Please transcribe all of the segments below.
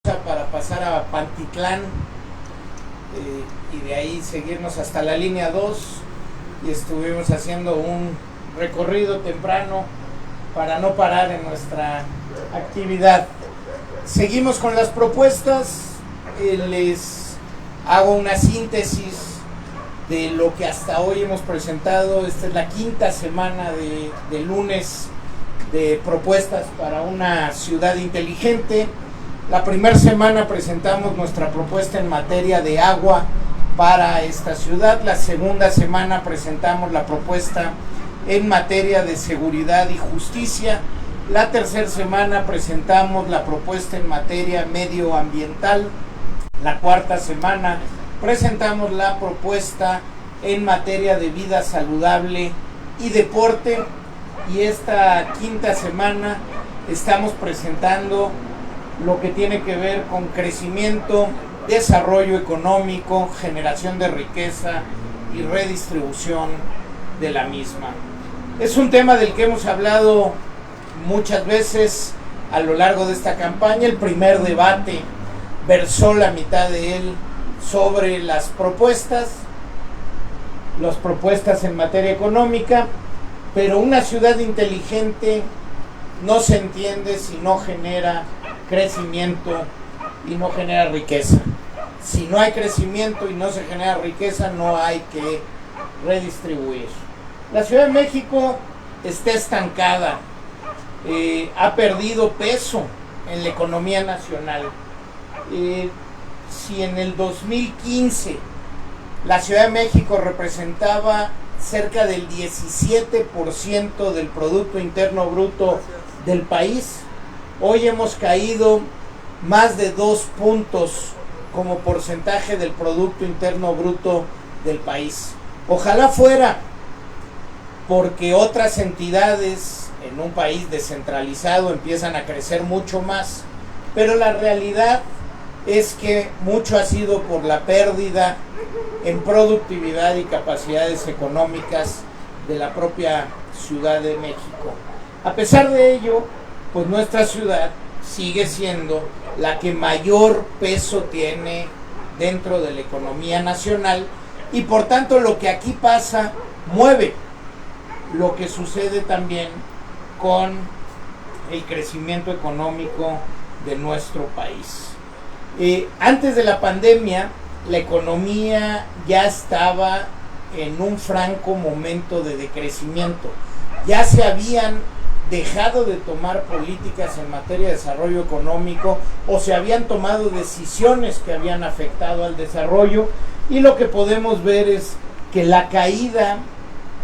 para pasar a Pantitlán y de ahí seguirnos hasta la línea 2 y estuvimos haciendo un recorrido temprano para no parar en nuestra actividad. Seguimos con las propuestas, les hago una síntesis de lo que hasta hoy hemos presentado. Esta es la quinta semana de lunes de propuestas para una ciudad inteligente. La primera semana presentamos nuestra propuesta en materia de agua para esta ciudad. La segunda semana presentamos la propuesta en materia de seguridad y justicia. La tercera semana presentamos la propuesta en materia medioambiental. La cuarta semana presentamos la propuesta en materia de vida saludable y deporte. Y esta quinta semana estamos presentando lo que tiene que ver con crecimiento, desarrollo económico, generación de riqueza y redistribución de la misma. Es un tema del que hemos hablado muchas veces a lo largo de esta campaña. El primer debate versó la mitad de él sobre las propuestas en materia económica, pero una ciudad inteligente no se entiende si no genera crecimiento y no genera riqueza. Si no hay crecimiento y no se genera riqueza, no hay que redistribuir. La Ciudad de México está estancada, ha perdido peso en la economía nacional. Si en el 2015 la Ciudad de México representaba cerca del 17% del Producto Interno Bruto del país, hoy hemos caído más de 2 puntos como porcentaje del Producto Interno Bruto del país. Ojalá fuera porque otras entidades en un país descentralizado empiezan a crecer mucho más, pero la realidad es que mucho ha sido por la pérdida en productividad y capacidades económicas de la propia Ciudad de México. A pesar de ello, pues nuestra ciudad sigue siendo la que mayor peso tiene dentro de la economía nacional y por tanto lo que aquí pasa mueve lo que sucede también con el crecimiento económico de nuestro país. Antes de la pandemia, la economía ya estaba en un franco momento de decrecimiento. Ya se habían dejado de tomar políticas en materia de desarrollo económico o se habían tomado decisiones que habían afectado al desarrollo, y lo que podemos ver es que la caída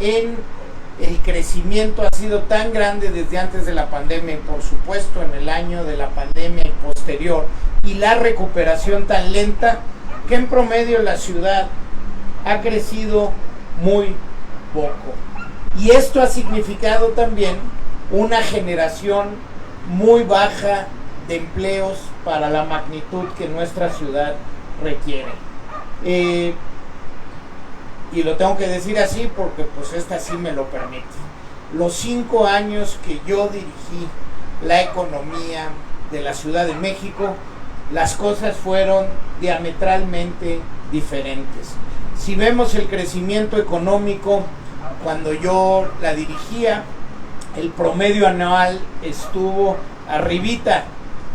en el crecimiento ha sido tan grande desde antes de la pandemia y por supuesto en el año de la pandemia y posterior, y la recuperación tan lenta, que en promedio la ciudad ha crecido muy poco. Y esto ha significado también una generación muy baja de empleos para la magnitud que nuestra ciudad requiere. Y lo tengo que decir así porque pues esta sí me lo permite. Los 5 años que yo dirigí la economía de la Ciudad de México, las cosas fueron diametralmente diferentes. Si vemos el crecimiento económico, cuando yo la dirigía, el promedio anual estuvo arribita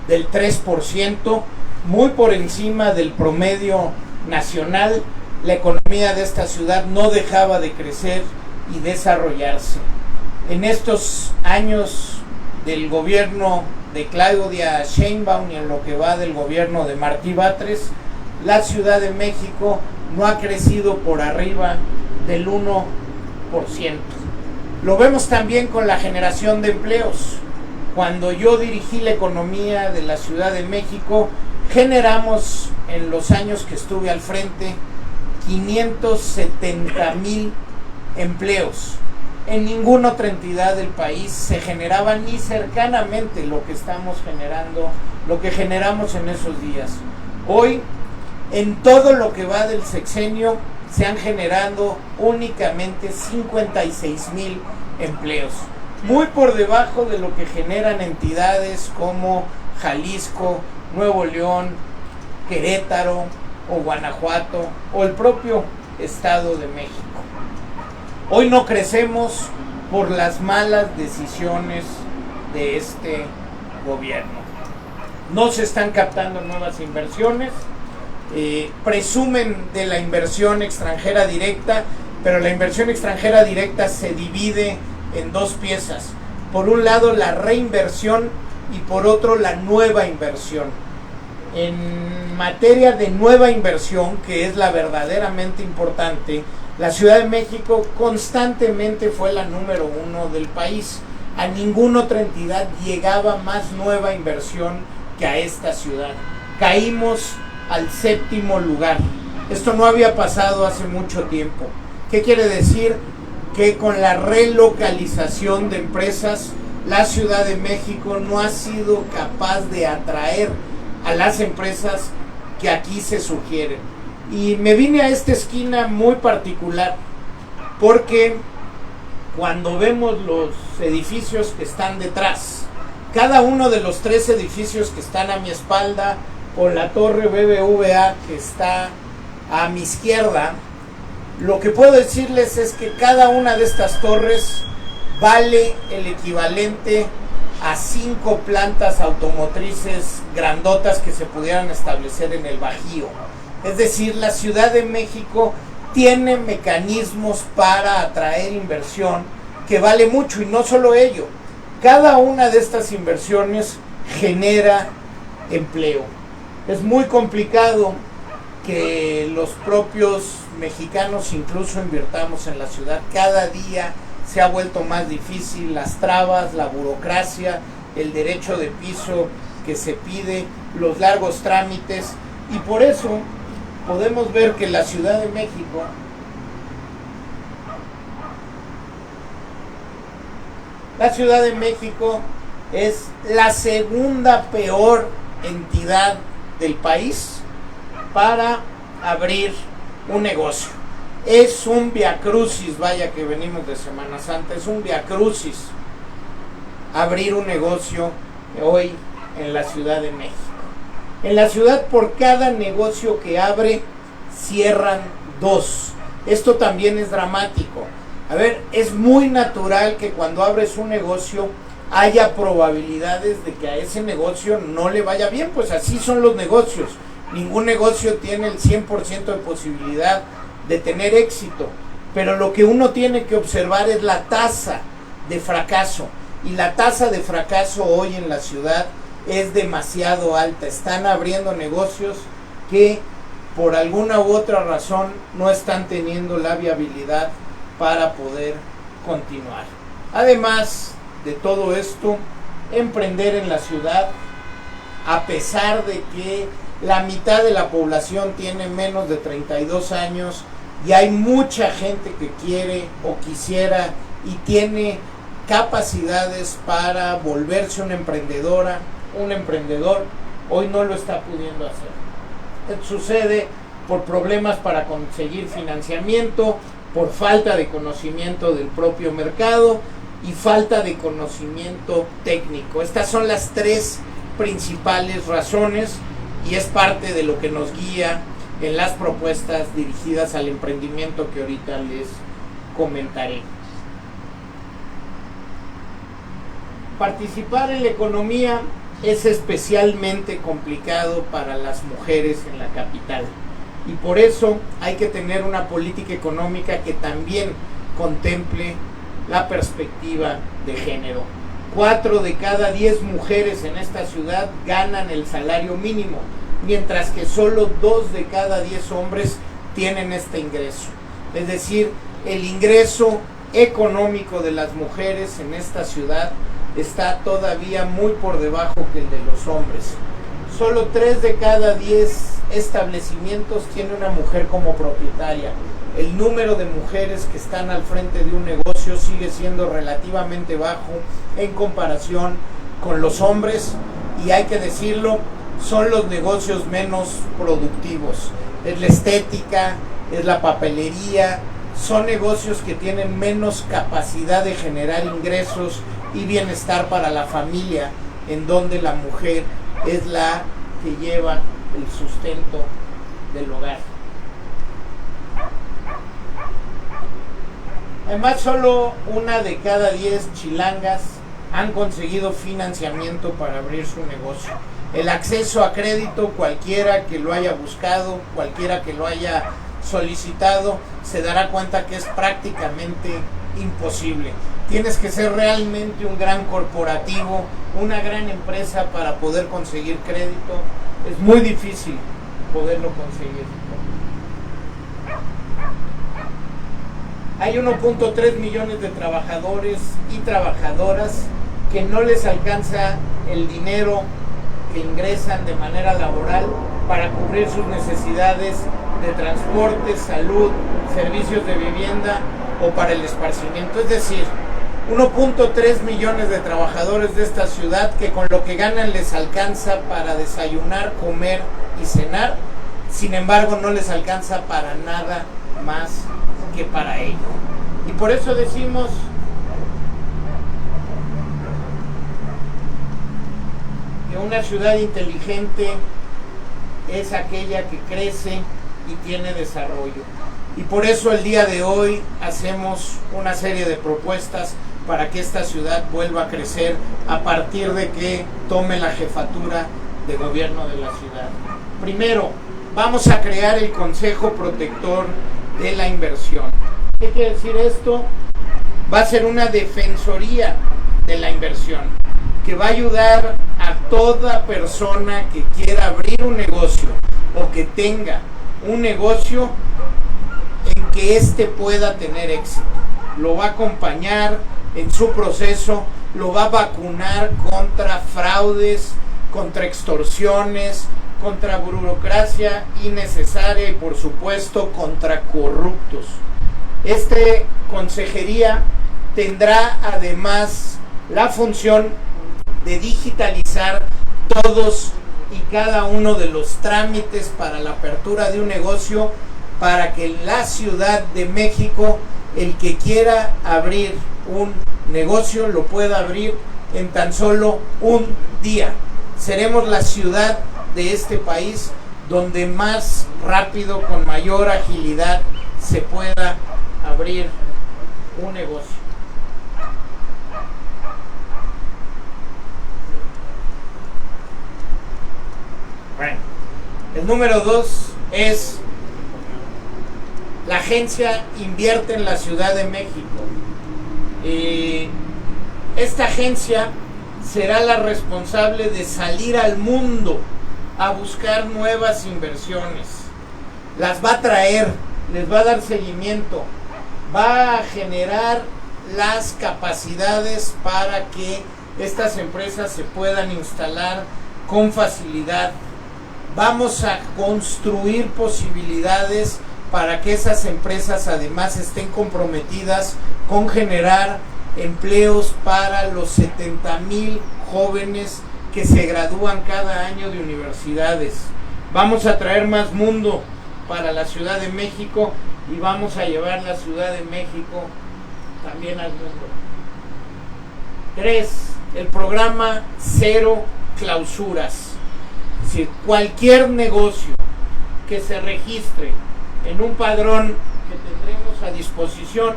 del 3%, muy por encima del promedio nacional. La economía de esta ciudad no dejaba de crecer y desarrollarse. En estos años del gobierno de Claudia Sheinbaum y en lo que va del gobierno de Martí Batres, la Ciudad de México no ha crecido por arriba del 1%. Lo vemos también con la generación de empleos. Cuando yo dirigí la economía de la Ciudad de México, generamos en los años que estuve al frente 570,000 empleos. En ninguna otra entidad del país se generaba ni cercanamente lo que estamos generando, lo que generamos en esos días. Hoy, en todo lo que va del sexenio, se han generado únicamente 56,000 empleos, muy por debajo de lo que generan entidades como Jalisco, Nuevo León, Querétaro o Guanajuato o el propio Estado de México. Hoy no crecemos por las malas decisiones de este gobierno. No se están captando nuevas inversiones, presumen de la inversión extranjera directa, pero la inversión extranjera directa se divide en dos piezas. Por un lado la reinversión y por otro la nueva inversión. En materia de nueva inversión, que es la verdaderamente importante, la Ciudad de México constantemente fue la número 1 del país. A ninguna otra entidad llegaba más nueva inversión que a esta ciudad. Caímos al 7º lugar. Esto no había pasado hace mucho tiempo. ¿Qué quiere decir? Que con la relocalización de empresas, la Ciudad de México no ha sido capaz de atraer a las empresas que aquí se sugieren. Y me vine a esta esquina muy particular porque cuando vemos los edificios que están detrás, cada uno de los 3 edificios que están a mi espalda, con la torre BBVA que está a mi izquierda, lo que puedo decirles es que cada una de estas torres vale el equivalente a 5 plantas automotrices grandotas que se pudieran establecer en el Bajío. Es decir, la Ciudad de México tiene mecanismos para atraer inversión que vale mucho, y no solo ello, cada una de estas inversiones genera empleo. Es muy complicado que los propios mexicanos incluso invirtamos en la ciudad. Cada día se ha vuelto más difícil, las trabas, la burocracia, el derecho de piso que se pide, los largos trámites, y por eso podemos ver que la Ciudad de México es la segunda peor entidad del país para abrir un negocio. Es un viacrucis, vaya que venimos de Semana Santa, es un viacrucis abrir un negocio hoy en la Ciudad de México. En la ciudad, por cada negocio que abre, cierran 2. Esto también es dramático. A ver, es muy natural que cuando abres un negocio haya probabilidades de que a ese negocio no le vaya bien, pues así son los negocios. Ningún negocio tiene el 100% de posibilidad de tener éxito, pero lo que uno tiene que observar es la tasa de fracaso, y la tasa de fracaso hoy en la ciudad es demasiado alta. Están abriendo negocios que por alguna u otra razón no están teniendo la viabilidad para poder continuar. Además de todo esto, emprender en la ciudad, a pesar de que la mitad de la población tiene menos de 32 años y hay mucha gente que quiere o quisiera y tiene capacidades para volverse una emprendedora, un emprendedor, hoy no lo está pudiendo hacer. Esto sucede por problemas para conseguir financiamiento, por falta de conocimiento del propio mercado y falta de conocimiento técnico. Estas son las 3 principales razones, y es parte de lo que nos guía en las propuestas dirigidas al emprendimiento que ahorita les comentaré. Participar en la economía es especialmente complicado para las mujeres en la capital, y por eso hay que tener una política económica que también contemple la perspectiva de género. 4 de cada 10 mujeres en esta ciudad ganan el salario mínimo, mientras que solo 2 de cada 10 hombres tienen este ingreso. Es decir, el ingreso económico de las mujeres en esta ciudad está todavía muy por debajo que el de los hombres. Solo 3 de cada 10 establecimientos tiene una mujer como propietaria. El número de mujeres que están al frente de un negocio sigue siendo relativamente bajo en comparación con los hombres, y hay que decirlo, son los negocios menos productivos. Es la estética, es la papelería, son negocios que tienen menos capacidad de generar ingresos y bienestar para la familia, en donde la mujer es la que lleva el sustento del hogar. Además, solo 1 de cada 10 chilangas han conseguido financiamiento para abrir su negocio. El acceso a crédito, cualquiera que lo haya buscado, cualquiera que lo haya solicitado, se dará cuenta que es prácticamente imposible. Tienes que ser realmente un gran corporativo, una gran empresa para poder conseguir crédito. Es muy difícil poderlo conseguir. Hay 1.3 millones de trabajadores y trabajadoras que no les alcanza el dinero que ingresan de manera laboral para cubrir sus necesidades de transporte, salud, servicios de vivienda o para el esparcimiento. Es decir, 1.3 millones de trabajadores de esta ciudad que con lo que ganan les alcanza para desayunar, comer y cenar. Sin embargo, no les alcanza para nada más que para ello. Y por eso decimos que una ciudad inteligente es aquella que crece y tiene desarrollo. Y por eso el día de hoy hacemos una serie de propuestas para que esta ciudad vuelva a crecer a partir de que tome la jefatura de gobierno de la ciudad. Primero, vamos a crear el Consejo Protector de la Inversión. ¿Qué quiere decir esto? Va a ser una defensoría de la inversión que va a ayudar a toda persona que quiera abrir un negocio o que tenga un negocio en que éste pueda tener éxito. Lo va a acompañar en su proceso, lo va a vacunar contra fraudes, contra extorsiones, contra burocracia innecesaria y por supuesto contra corruptos. Esta consejería tendrá además la función de digitalizar todos y cada uno de los trámites para la apertura de un negocio, para que en la Ciudad de México el que quiera abrir un negocio lo pueda abrir en tan solo un día. Seremos la ciudad de este país donde más rápido, con mayor agilidad, se pueda abrir un negocio. Bueno, el número 2 es la agencia Invierte en la Ciudad de México. Esta agencia será la responsable de salir al mundo a buscar nuevas inversiones. Las va a traer, les va a dar seguimiento, va a generar las capacidades para que estas empresas se puedan instalar con facilidad. Vamos a construir posibilidades para que esas empresas además estén comprometidas con generar empleos para los 70,000 jóvenes que se gradúan cada año de universidades. Vamos a traer más mundo para la Ciudad de México y vamos a llevar la Ciudad de México también al mundo. 3. El programa Cero Clausuras. Es decir, cualquier negocio que se registre en un padrón que tendremos a disposición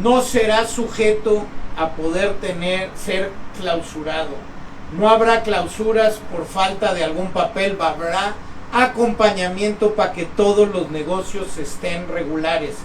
no será sujeto a poder ser clausurado. No habrá clausuras por falta de algún papel, habrá acompañamiento para que todos los negocios estén regulares.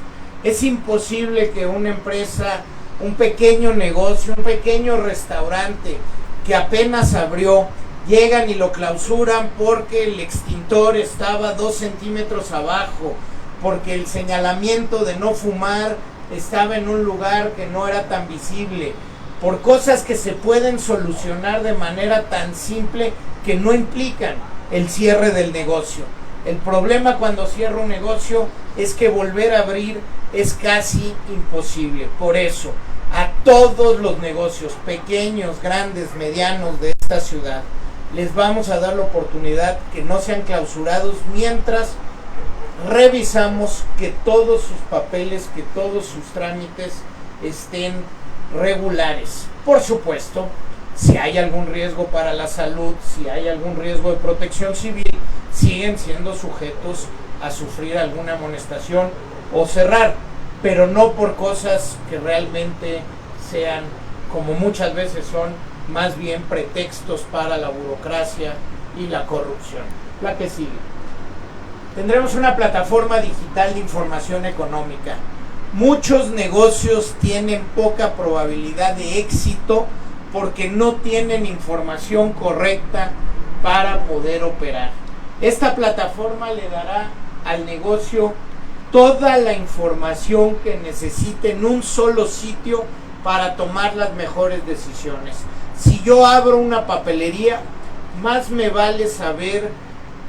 Es imposible que una empresa, un pequeño negocio, un pequeño restaurante que apenas abrió, llegan y lo clausuran porque el extintor estaba 2 centímetros abajo, porque el señalamiento de no fumar estaba en un lugar que no era tan visible, por cosas que se pueden solucionar de manera tan simple que no implican el cierre del negocio. El problema cuando cierra un negocio es que volver a abrir es casi imposible. Por eso, a todos los negocios, pequeños, grandes, medianos de esta ciudad, les vamos a dar la oportunidad que no sean clausurados mientras revisamos que todos sus papeles, que todos sus trámites estén regulares. Por supuesto, si hay algún riesgo para la salud, si hay algún riesgo de protección civil, siguen siendo sujetos a sufrir alguna amonestación o cerrar, pero no por cosas que realmente sean, como muchas veces son, más bien pretextos para la burocracia y la corrupción. La que sigue. Tendremos una plataforma digital de información económica. Muchos negocios tienen poca probabilidad de éxito porque no tienen información correcta para poder operar. Esta plataforma le dará al negocio toda la información que necesite en un solo sitio para tomar las mejores decisiones. Si yo abro una papelería, más me vale saber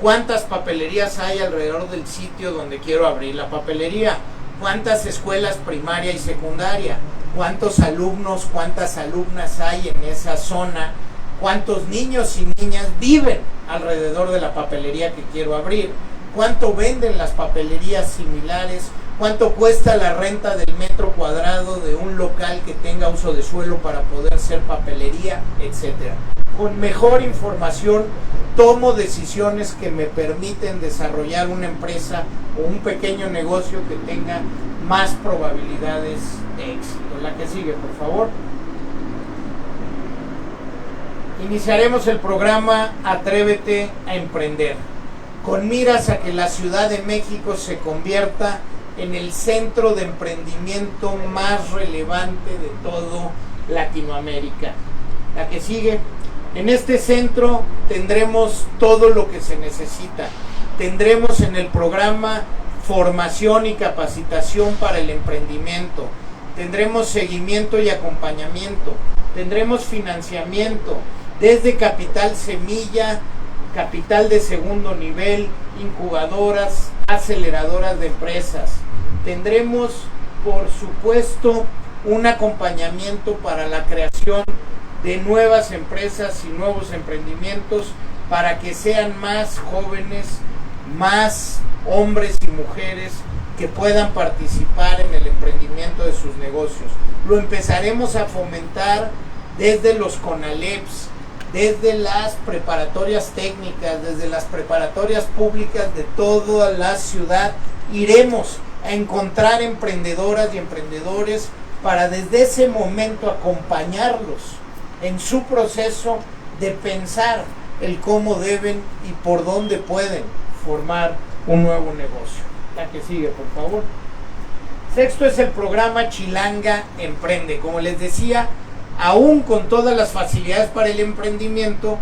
cuántas papelerías hay alrededor del sitio donde quiero abrir la papelería, cuántas escuelas primaria y secundaria, cuántos alumnos, cuántas alumnas hay en esa zona, cuántos niños y niñas viven alrededor de la papelería que quiero abrir, cuánto venden las papelerías similares, cuánto cuesta la renta del metro cuadrado de un local que tenga uso de suelo para poder ser papelería, etcétera. Con mejor información tomo decisiones que me permiten desarrollar una empresa o un pequeño negocio que tenga más probabilidades de éxito. La que sigue, por favor. Iniciaremos el programa Atrévete a Emprender, con miras a que la Ciudad de México se convierta en el centro de emprendimiento más relevante de todo Latinoamérica. La que sigue. En este centro tendremos todo lo que se necesita. Tendremos en el programa formación y capacitación para el emprendimiento. Tendremos seguimiento y acompañamiento. Tendremos financiamiento desde capital semilla, capital de segundo nivel, incubadoras, aceleradoras de empresas. Tendremos, por supuesto, un acompañamiento para la creación de nuevas empresas y nuevos emprendimientos para que sean más jóvenes, más hombres y mujeres que puedan participar en el emprendimiento de sus negocios. Lo empezaremos a fomentar desde los CONALEPs, desde las preparatorias técnicas, desde las preparatorias públicas de toda la ciudad. Iremos a encontrar emprendedoras y emprendedores para desde ese momento acompañarlos en su proceso de pensar el cómo deben y por dónde pueden formar un nuevo negocio. La que sigue, por favor. Sexto es el programa Chilanga Emprende. Como les decía, aún con todas las facilidades para el emprendimiento,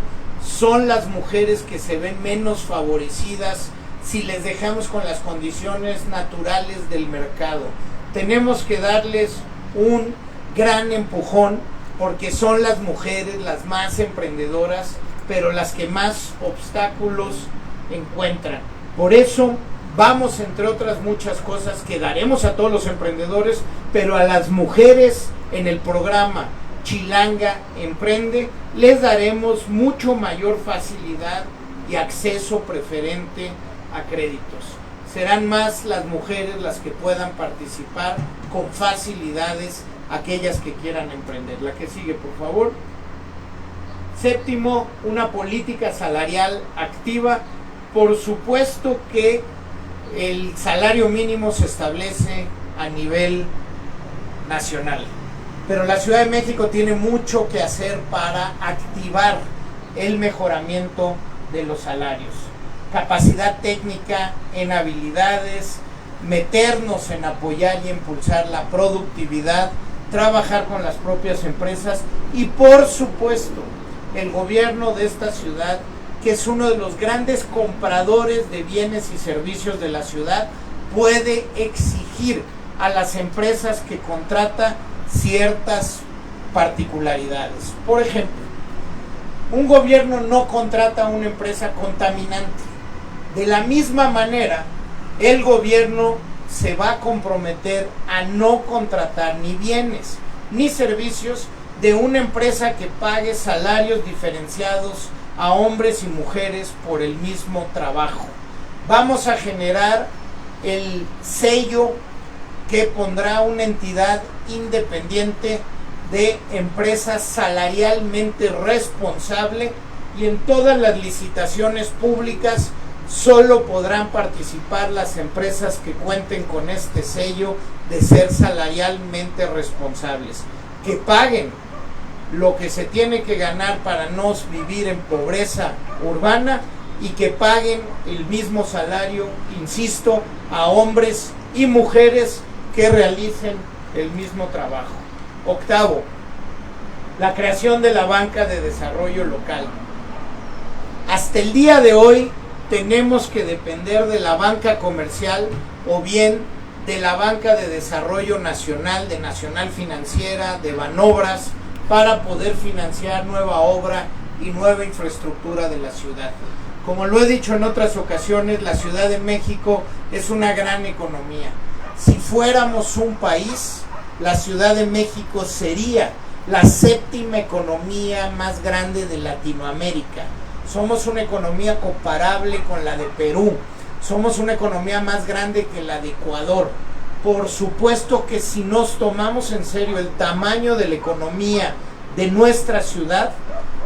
son las mujeres que se ven menos favorecidas si les dejamos con las condiciones naturales del mercado. Tenemos que darles un gran empujón porque son las mujeres las más emprendedoras, pero las que más obstáculos encuentran. Por eso vamos, entre otras muchas cosas, que daremos a todos los emprendedores, pero a las mujeres en el programa Chilanga Emprende les daremos mucho mayor facilidad y acceso preferente a créditos. Serán más las mujeres las que puedan participar con facilidades, aquellas que quieran emprender. La que sigue, por favor. Séptimo, una política salarial activa. Por supuesto que el salario mínimo se establece a nivel nacional, pero la Ciudad de México tiene mucho que hacer para activar el mejoramiento de los salarios. Capacidad técnica en habilidades, meternos en apoyar y impulsar la productividad, trabajar con las propias empresas y, por supuesto, el gobierno de esta ciudad, que es uno de los grandes compradores de bienes y servicios de la ciudad, puede exigir a las empresas que contrata ciertas particularidades. Por ejemplo, un gobierno no contrata a una empresa contaminante. De la misma manera, el gobierno se va a comprometer a no contratar ni bienes ni servicios de una empresa que pague salarios diferenciados a hombres y mujeres por el mismo trabajo. Vamos a generar el sello que pondrá una entidad independiente de empresa salarialmente responsable, y en todas las licitaciones públicas solo podrán participar las empresas que cuenten con este sello de ser salarialmente responsables, que paguen lo que se tiene que ganar para no vivir en pobreza urbana y que paguen el mismo salario, insisto, a hombres y mujeres que realicen el mismo trabajo. Octavo, la creación de la banca de desarrollo local. Hasta el día de hoy tenemos que depender de la banca comercial o bien de la banca de desarrollo nacional, de Nacional Financiera, de Banobras, para poder financiar nueva obra y nueva infraestructura de la ciudad. Como lo he dicho en otras ocasiones, la Ciudad de México es una gran economía. Si fuéramos un país, la Ciudad de México sería la séptima economía más grande de Latinoamérica. Somos una economía comparable con la de Perú. Somos una economía más grande que la de Ecuador. Por supuesto que si nos tomamos en serio el tamaño de la economía de nuestra ciudad,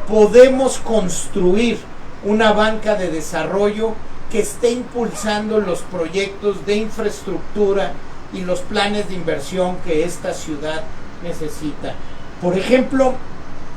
podemos construir una banca de desarrollo que esté impulsando los proyectos de infraestructura y los planes de inversión que esta ciudad necesita. Por ejemplo,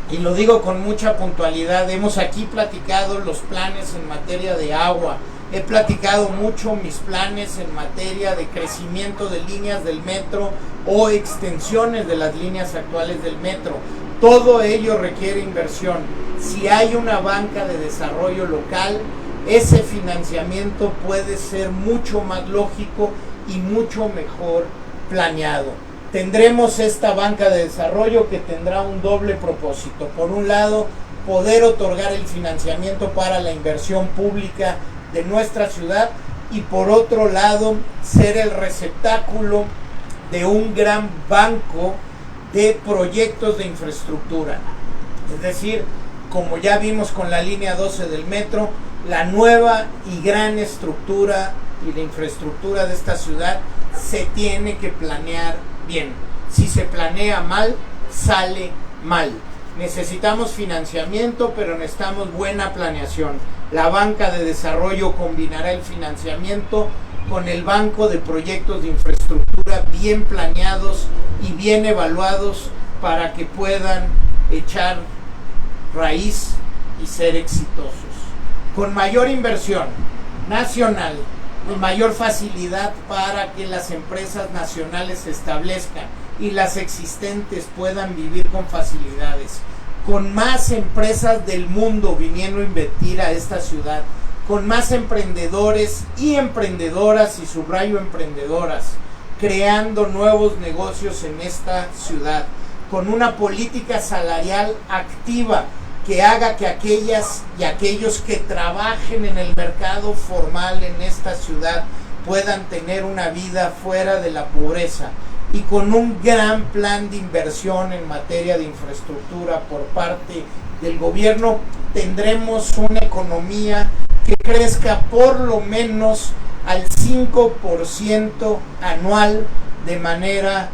y lo digo con mucha puntualidad, hemos aquí platicado los planes en materia de agua, he platicado mucho mis planes en materia de crecimiento de líneas del metro o extensiones de las líneas actuales del metro. Todo ello requiere inversión. Si hay una banca de desarrollo local, ese financiamiento puede ser mucho más lógico y mucho mejor planeado. Tendremos esta banca de desarrollo que tendrá un doble propósito. Por un lado, poder otorgar el financiamiento para la inversión pública de nuestra ciudad, y por otro lado, ser el receptáculo de un gran banco de proyectos de infraestructura. Es decir, como ya vimos con la línea 12 del metro, la nueva y gran estructura y la infraestructura de esta ciudad se tiene que planear bien. Si se planea mal, sale mal. Necesitamos financiamiento, pero necesitamos buena planeación. La banca de desarrollo combinará el financiamiento con el banco de proyectos de infraestructura bien planeados y bien evaluados para que puedan echar raíz y ser exitosos. Con mayor inversión nacional y mayor facilidad para que las empresas nacionales se establezcan y las existentes puedan vivir con facilidades, con más empresas del mundo viniendo a invertir a esta ciudad, con más emprendedores y emprendedoras, y subrayo emprendedoras, creando nuevos negocios en esta ciudad, con una política salarial activa que haga que aquellas y aquellos que trabajen en el mercado formal en esta ciudad puedan tener una vida fuera de la pobreza, y con un gran plan de inversión en materia de infraestructura por parte del gobierno, tendremos una economía que crezca por lo menos al 5% anual de manera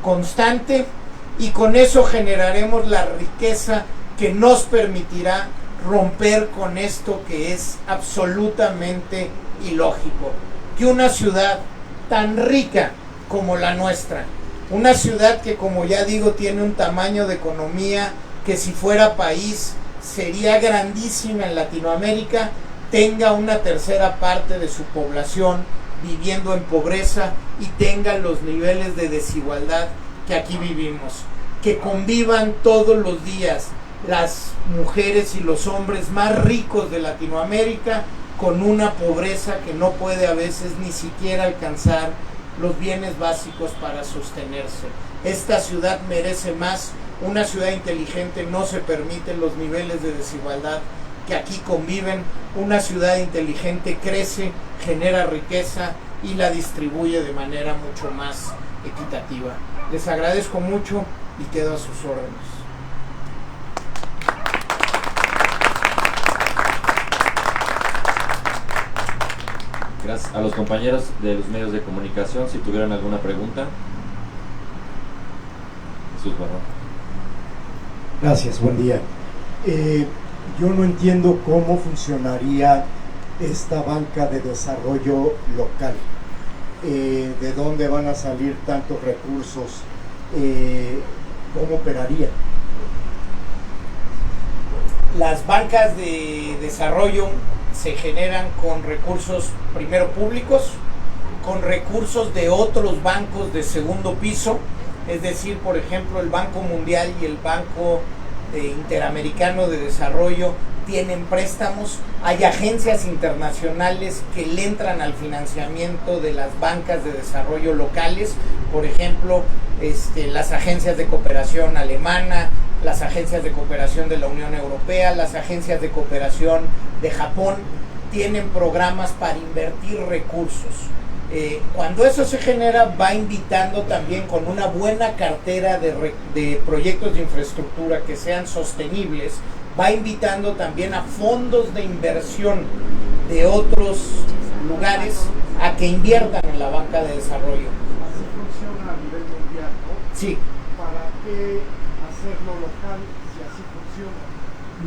constante, y con eso generaremos la riqueza que nos permitirá romper con esto que es absolutamente ilógico, que una ciudad tan rica como la nuestra, una ciudad que, como ya digo, tiene un tamaño de economía que si fuera país sería grandísima en Latinoamérica, tenga una tercera parte de su población viviendo en pobreza y tenga los niveles de desigualdad que aquí vivimos, que convivan todos los días las mujeres y los hombres más ricos de Latinoamérica con una pobreza que no puede a veces ni siquiera alcanzar los bienes básicos para sostenerse. Esta ciudad merece más. Una ciudad inteligente no se permiten los niveles de desigualdad que aquí conviven. Una ciudad inteligente crece, genera riqueza y la distribuye de manera mucho más equitativa. Les agradezco mucho y quedo a sus órdenes. Gracias a los compañeros de los medios de comunicación. Si tuvieran alguna pregunta. Jesús Barrón. Gracias, buen día. Yo no entiendo cómo funcionaría esta banca de desarrollo local. ¿De dónde van a salir tantos recursos? ¿Cómo operaría? Las bancas de desarrollo se generan con recursos primero públicos, con recursos de otros bancos de segundo piso, es decir, por ejemplo, el Banco Mundial y el Banco Interamericano de Desarrollo tienen préstamos. Hay agencias internacionales que le entran al financiamiento de las bancas de desarrollo locales, por ejemplo, las agencias de cooperación alemana, las agencias de cooperación de la Unión Europea, las agencias de cooperación de Japón, tienen programas para invertir recursos. Cuando eso se genera, va invitando también con una buena cartera de proyectos de infraestructura que sean sostenibles, va invitando también a fondos de inversión de otros lugares a que inviertan en la banca de desarrollo. Así funciona a nivel mundial, ¿no? Sí. ¿Para qué hacerlo local si así funciona?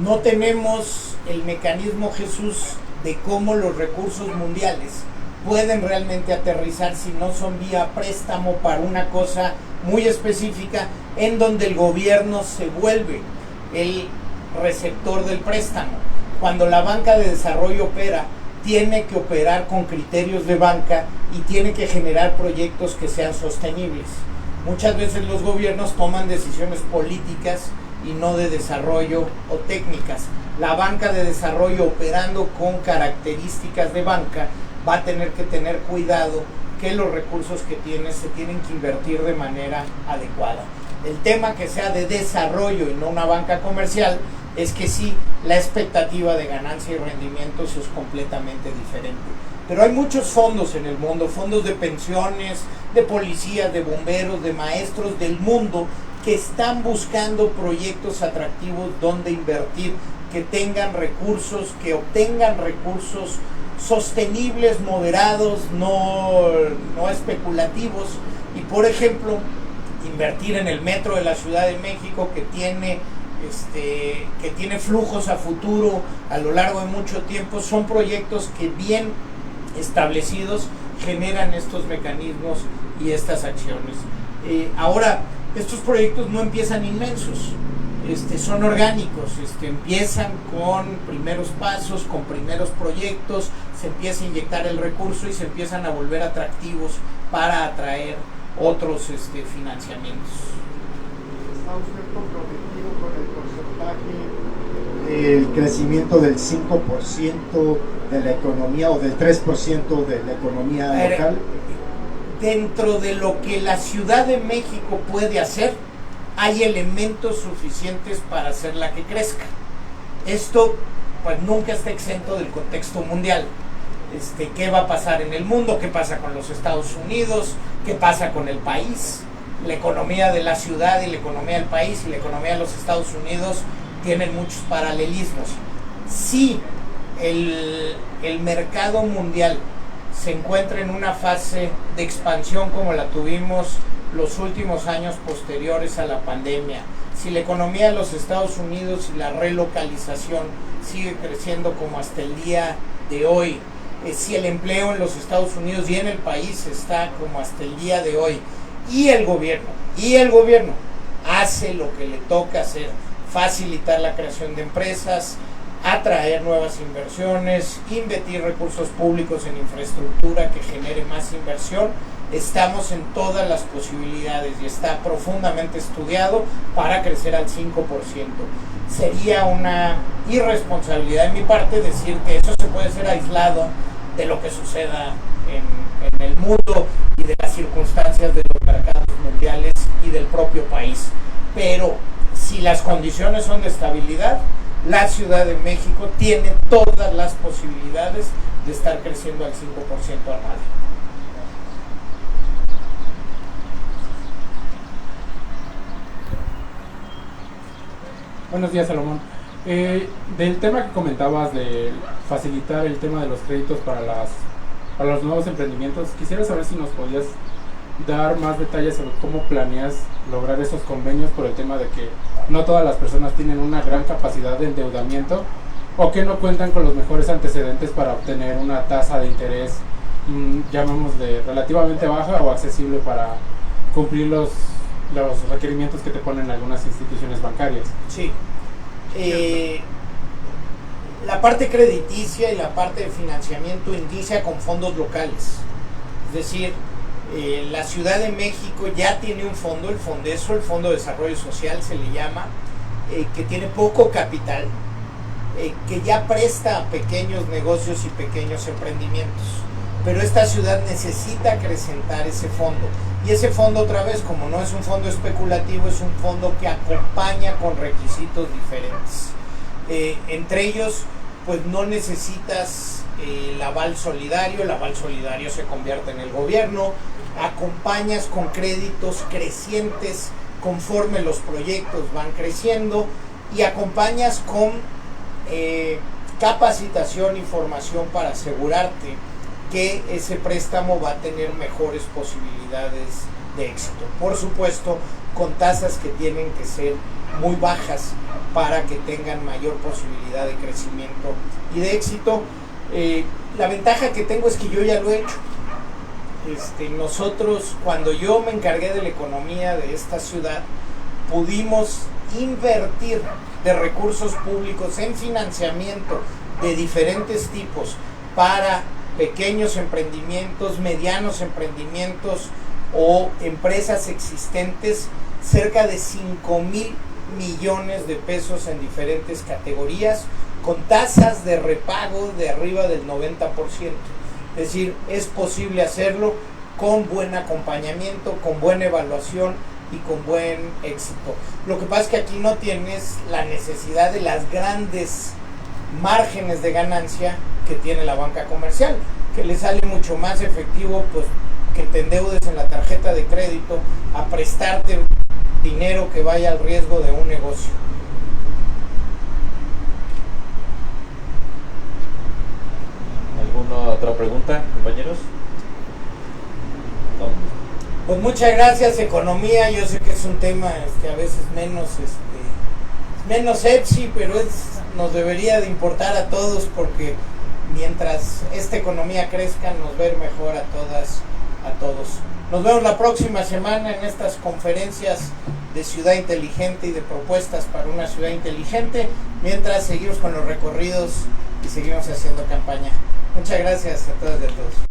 No tenemos el mecanismo, Jesús, de cómo los recursos mundiales pueden realmente aterrizar si no son vía préstamo para una cosa muy específica, en donde el gobierno se vuelve el receptor del préstamo. Cuando la banca de desarrollo opera, tiene que operar con criterios de banca y tiene que generar proyectos que sean sostenibles. Muchas veces los gobiernos toman decisiones políticas y no de desarrollo o técnicas. La banca de desarrollo, operando con características de banca, va a tener que tener cuidado que los recursos que tiene se tienen que invertir de manera adecuada. El tema que sea de desarrollo y no una banca comercial es que sí, la expectativa de ganancia y rendimientos es completamente diferente. Pero hay muchos fondos en el mundo, fondos de pensiones, de policías, de bomberos, de maestros del mundo, que están buscando proyectos atractivos donde invertir, que tengan recursos, que obtengan recursos sostenibles, moderados, no especulativos. Y por ejemplo, invertir en el metro de la Ciudad de México, que tiene flujos a futuro a lo largo de mucho tiempo, son proyectos que bien establecidos generan estos mecanismos y estas acciones. Ahora, estos proyectos no empiezan inmensos, son orgánicos, empiezan con primeros pasos, con primeros proyectos, se empieza a inyectar el recurso y se empiezan a volver atractivos para atraer otros financiamientos. ¿Está usted comprometido con el porcentaje El crecimiento del 5% de la economía o del 3% de la economía local? Dentro de lo que la Ciudad de México puede hacer, hay elementos suficientes para hacerla que crezca. Esto pues nunca está exento del contexto mundial. ¿Qué va a pasar en el mundo? ¿Qué pasa con los Estados Unidos? ¿Qué pasa con el país? La economía de la ciudad y la economía del país y la economía de los Estados Unidos tienen muchos paralelismos. Si el mercado mundial se encuentra en una fase de expansión como la tuvimos los últimos años posteriores a la pandemia, si la economía de los Estados Unidos y la relocalización sigue creciendo como hasta el día de hoy, si el empleo en los Estados Unidos y en el país está como hasta el día de hoy, y el gobierno hace lo que le toca hacer, facilitar la creación de empresas, atraer nuevas inversiones, invertir recursos públicos en infraestructura que genere más inversión, estamos en todas las posibilidades y está profundamente estudiado para crecer al 5%. Sería una irresponsabilidad de mi parte decir que eso se puede ser aislado de lo que suceda en el mundo y de las circunstancias de los mercados mundiales y del propio país. Pero si las condiciones son de estabilidad, la Ciudad de México tiene todas las posibilidades de estar creciendo al 5% anual. Buenos días, Salomón. Del tema que comentabas de facilitar el tema de los créditos para los nuevos emprendimientos, quisiera saber si nos podías dar más detalles sobre cómo planeas lograr esos convenios por el tema de que no todas las personas tienen una gran capacidad de endeudamiento o que no cuentan con los mejores antecedentes para obtener una tasa de interés, llamémosle relativamente baja o accesible para cumplir los requerimientos que te ponen algunas instituciones bancarias. Sí. La parte crediticia y la parte de financiamiento inicia con fondos locales. Es decir, la Ciudad de México ya tiene un fondo, el Fondeso, el Fondo de Desarrollo Social se le llama, que tiene poco capital, que ya presta a pequeños negocios y pequeños emprendimientos. Pero esta ciudad necesita acrecentar ese fondo. Y ese fondo, otra vez, como no es un fondo especulativo, es un fondo que acompaña con requisitos diferentes. Entre ellos, pues no necesitas el aval solidario se convierte en el gobierno, acompañas con créditos crecientes conforme los proyectos van creciendo y acompañas con capacitación y formación para asegurarte que ese préstamo va a tener mejores posibilidades de éxito. Por supuesto, con tasas que tienen que ser muy bajas para que tengan mayor posibilidad de crecimiento y de éxito. La ventaja que tengo es que yo ya lo he hecho. Nosotros, cuando yo me encargué de la economía de esta ciudad, pudimos invertir de recursos públicos en financiamiento de diferentes tipos para pequeños emprendimientos, medianos emprendimientos o empresas existentes, cerca de 5,000 millones de pesos en diferentes categorías, con tasas de repago de arriba del 90%. Es decir, es posible hacerlo con buen acompañamiento, con buena evaluación y con buen éxito. Lo que pasa es que aquí no tienes la necesidad de las grandes márgenes de ganancia que tiene la banca comercial, que le sale mucho más efectivo pues que te endeudes en la tarjeta de crédito a prestarte dinero que vaya al riesgo de un negocio. ¿Alguna otra pregunta, compañeros? No. Pues muchas gracias. Economía, yo sé que es un tema a veces menos sexy, pero nos debería de importar a todos, porque mientras esta economía crezca nos va a ir mejor a todas, a todos. Nos vemos la próxima semana en estas conferencias de ciudad inteligente y de propuestas para una ciudad inteligente, mientras seguimos con los recorridos y seguimos haciendo campaña. Muchas gracias a todas y a todos.